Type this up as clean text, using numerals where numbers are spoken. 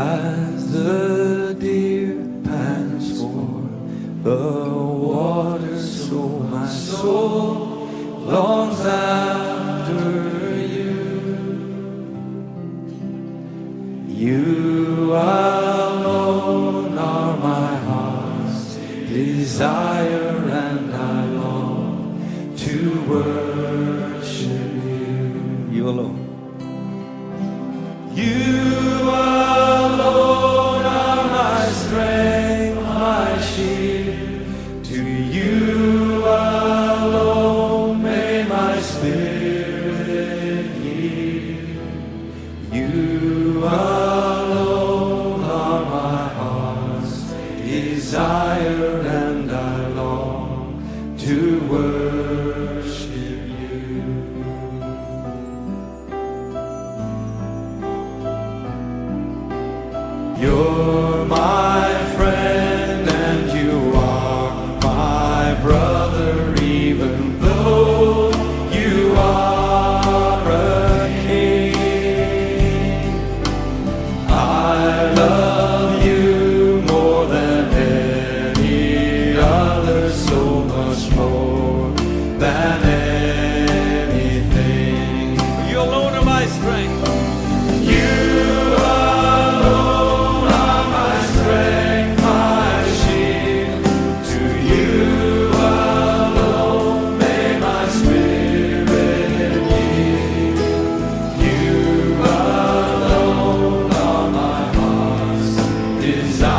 As the deer pants for the water, so my soul longs after you. You alone are my heart's desire, and I long to worship you. You alone. You alone are my strength, my shield. To you alone may my spirit yield. You alone are my heart's desire, and I long to worship you. You're my friend and you are my brother, even though you are a king. I love you more than any other, so much more than anything. You alone are my strength. You alone are my strength, my shield. To you alone may my spirit yield. You alone are my heart's desire.